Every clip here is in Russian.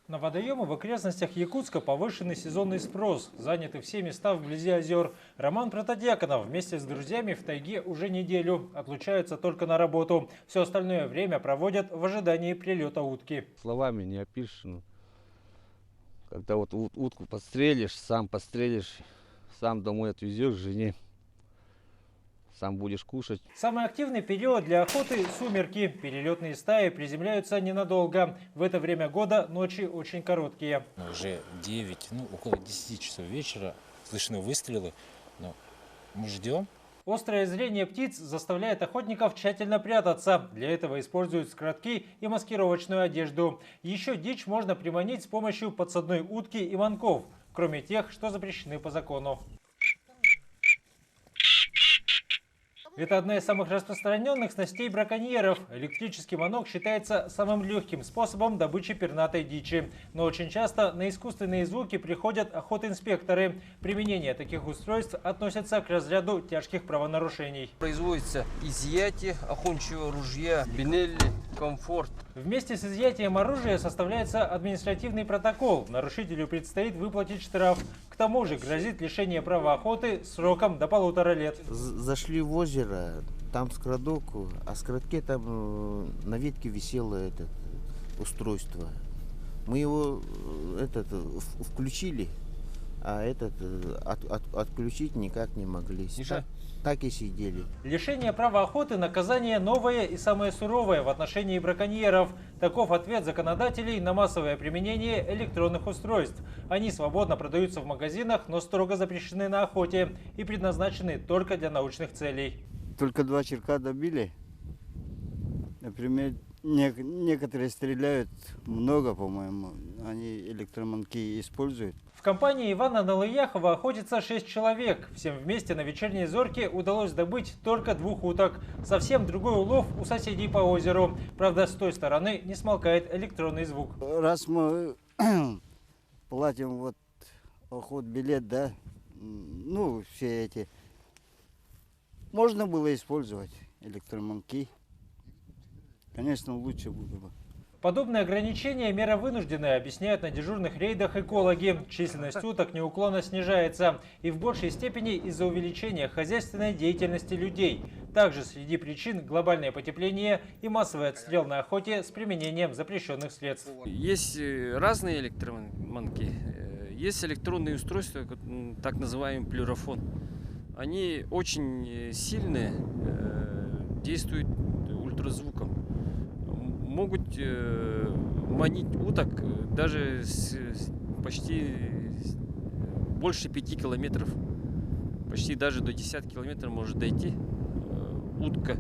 На водоемы в окрестностях Якутска повышенный сезонный спрос. Заняты все места вблизи озер. Роман Протодьяконов вместе с друзьями в тайге уже неделю. Отлучаются только на работу. Все остальное время проводят в ожидании прилета утки. Словами не опишешь. Когда вот утку подстрелишь, сам домой отвезешь жене. Сам будешь кушать. Самый активный период для охоты – сумерки. Перелетные стаи приземляются ненадолго. В это время года ночи очень короткие. Уже 9, около 10 часов вечера слышны выстрелы, но мы ждем. Острое зрение птиц заставляет охотников тщательно прятаться. Для этого используют скоротки и маскировочную одежду. Еще дичь можно приманить с помощью подсадной утки и манков, кроме тех, что запрещены по закону. Это одна из самых распространенных снастей браконьеров. Электрический манок считается самым легким способом добычи пернатой дичи. Но очень часто на искусственные звуки приходят охотинспекторы. Применение таких устройств относится к разряду тяжких правонарушений. Производится изъятие охотничьего ружья Бенелли Комфорт. Вместе с изъятием оружия составляется административный протокол. Нарушителю предстоит выплатить штраф. К тому же грозит лишение права охоты сроком до 1,5 лет. Зашли в озеро, там скрадок, а в скрадке там на ветке висело это устройство. Мы его включили, а отключить никак не могли. Так и сидели. Лишение права охоты – наказание новое и самое суровое в отношении браконьеров. Таков ответ законодателей на массовое применение электронных устройств. Они свободно продаются в магазинах, но строго запрещены на охоте и предназначены только для научных целей. Только 2 черка добили. Например, некоторые стреляют много, по-моему. Они электроманки используют. В компании Ивана Налыяхова охотится 6 человек. Всем вместе на вечерней зорке удалось добыть только 2 уток. Совсем другой улов у соседей по озеру. Правда, с той стороны не смолкает электронный звук. Раз мы платим билет, да, все эти, можно было использовать электроманки. Конечно, лучше было бы. Подобные ограничения – мера вынужденная, объясняют на дежурных рейдах экологи. Численность уток неуклонно снижается. И в большей степени из-за увеличения хозяйственной деятельности людей. Также среди причин глобальное потепление и массовый отстрел на охоте с применением запрещенных средств. Есть разные электроманки. Есть электронные устройства, так называемый плюрофон. Они очень сильные, действуют ультразвуком. Могут манить уток даже почти больше 5 километров. Почти даже до 10 километров может дойти. Утка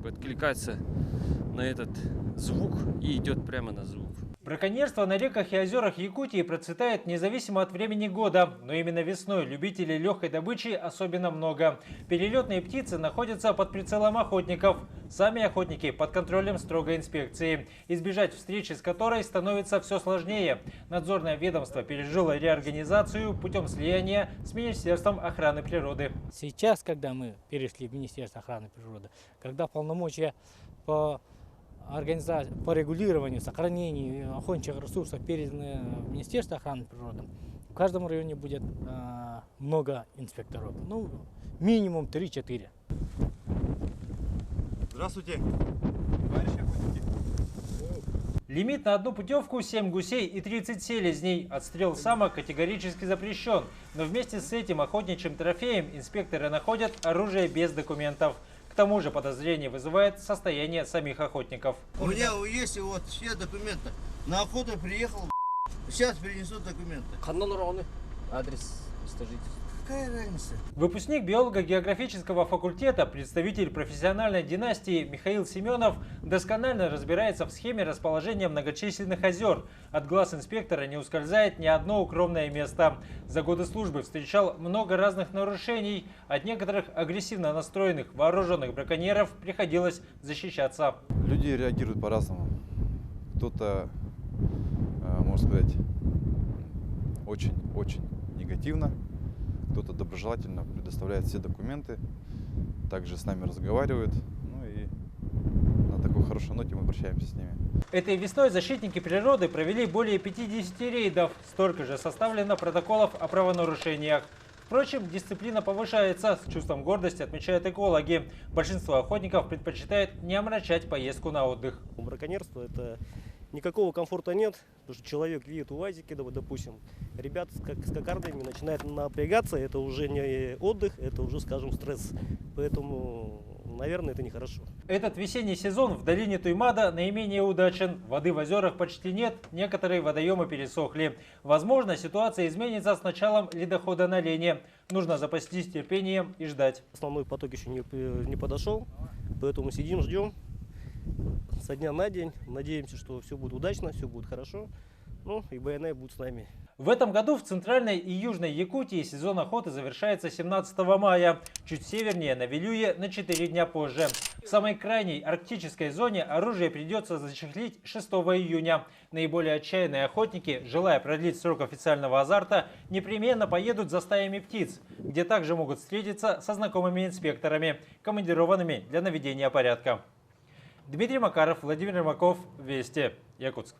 откликается на этот звук и идет прямо на звук. Браконьерство на реках и озерах Якутии процветает независимо от времени года. Но именно весной любителей легкой добычи особенно много. Перелетные птицы находятся под прицелом охотников. Сами охотники под контролем строгой инспекции. Избежать встречи с которой становится все сложнее. Надзорное ведомство пережило реорганизацию путем слияния с Министерством охраны природы. Сейчас, когда мы перешли в Министерство охраны природы, когда полномочия по регулированию, сохранению охотничьих ресурсов переданы в Министерство охраны природы, в каждом районе будет много инспекторов. Минимум 3-4. Здравствуйте, товарищи охотники. Лимит на одну путевку – 7 гусей и 30 селезней. Отстрел самок категорически запрещен. Но вместе с этим охотничьим трофеем инспекторы находят оружие без документов. К тому же подозрение вызывает состояние самих охотников. У меня есть все документы. На охоту приехал, сейчас принесут документы. Адрес, место жительства. Какая разница? Выпускник биолого-географического факультета, представитель профессиональной династии Михаил Семенов досконально разбирается в схеме расположения многочисленных озер. От глаз инспектора не ускользает ни одно укромное место. За годы службы встречал много разных нарушений. От некоторых агрессивно настроенных вооруженных браконьеров приходилось защищаться. Люди реагируют по-разному. Кто-то, можно сказать, очень негативно. Кто-то доброжелательно предоставляет все документы, также с нами разговаривает. И на такой хорошей ноте мы обращаемся с ними. Этой весной защитники природы провели более 50 рейдов. Столько же составлено протоколов о правонарушениях. Впрочем, дисциплина повышается. С чувством гордости отмечают экологи. Большинство охотников предпочитает не омрачать поездку на отдых. Браконьерство — это никакого комфорта нет, потому что человек видит УАЗики, допустим, ребят с кокардами начинают напрягаться, это уже не отдых, это уже, скажем, стресс. Поэтому, наверное, это нехорошо. Этот весенний сезон в долине Туймада наименее удачен. Воды в озерах почти нет, некоторые водоемы пересохли. Возможно, ситуация изменится с началом ледохода на Лене. Нужно запастись терпением и ждать. Основной поток еще не подошел, поэтому сидим, ждем. Со дня на день. Надеемся, что все будет удачно, все будет хорошо. Ну и БНА будет с нами. В этом году в центральной и южной Якутии сезон охоты завершается 17 мая. Чуть севернее на Вилюе на 4 дня позже. В самой крайней арктической зоне оружие придется зачехлить 6 июня. Наиболее отчаянные охотники, желая продлить срок официального азарта, непременно поедут за стаями птиц, где также могут встретиться со знакомыми инспекторами, командированными для наведения порядка. Дмитрий Макаров, Владимир Ермаков, Вести, Якутск.